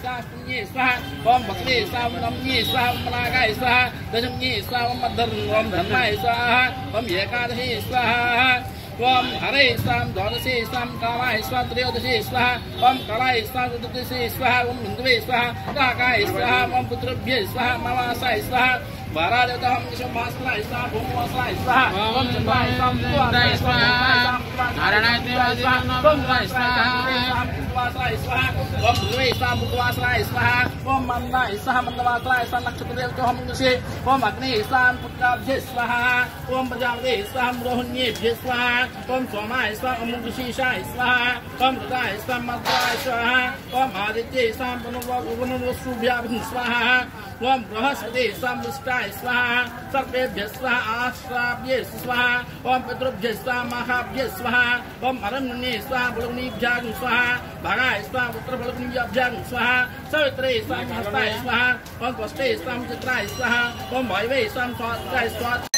Nyi swaha, Om Bhakti Sam Nam Nyi Swaha, Malagai Swaha, Dasham Nyi Swaha, Madhar Om Dharmai Swaha, Om Yekadashi Swaha, Om Hare Sam Dodasi Sam Kalai Swaha, Triyodasi Swaha, Om Kalai Swaha, Dodasi Swaha, Om Hindve Swaha, Kakai Swaha, Om Putrabhya Swaha, Mavasai Swaha, Varada Om Nishamasrai Swaha, Bhumvasrai Swaha, Om Chandrai Sam Tuasrai Swaha, Aranati Swaha, Om Swaha, Vasrai Swaha, Om Dwe Sam Vasrai Swaha, Om Manai Swaha, Mandavasrai Swaha, Nakshatra Tom Nishi, Om Agni Sam Putrabhya Swaha, Om Prajapati Sam Rohini Swaha, Om Somai Swaha, Om Mushishai Swaha, Om Rudai Sam Madrai Swaha, Om Aditya Sam Panavasubhya Swaha, Om Brahaspati Sam Vistai Swaha, Sarpebhya Swaha, Ashrabhya Swaha, Om Petrubhya Swaha, Mahabhya Swaha, Om Aramni Swaha, Buluni Bhyagan Swaha, Bhagai Swaha, Putra Buluni Bhyagan Swaha, Savitri Sam Hastai Swaha, Om Kwasti Sam Chitrai Swaha, Om Bhaive Sam Swatrai Swat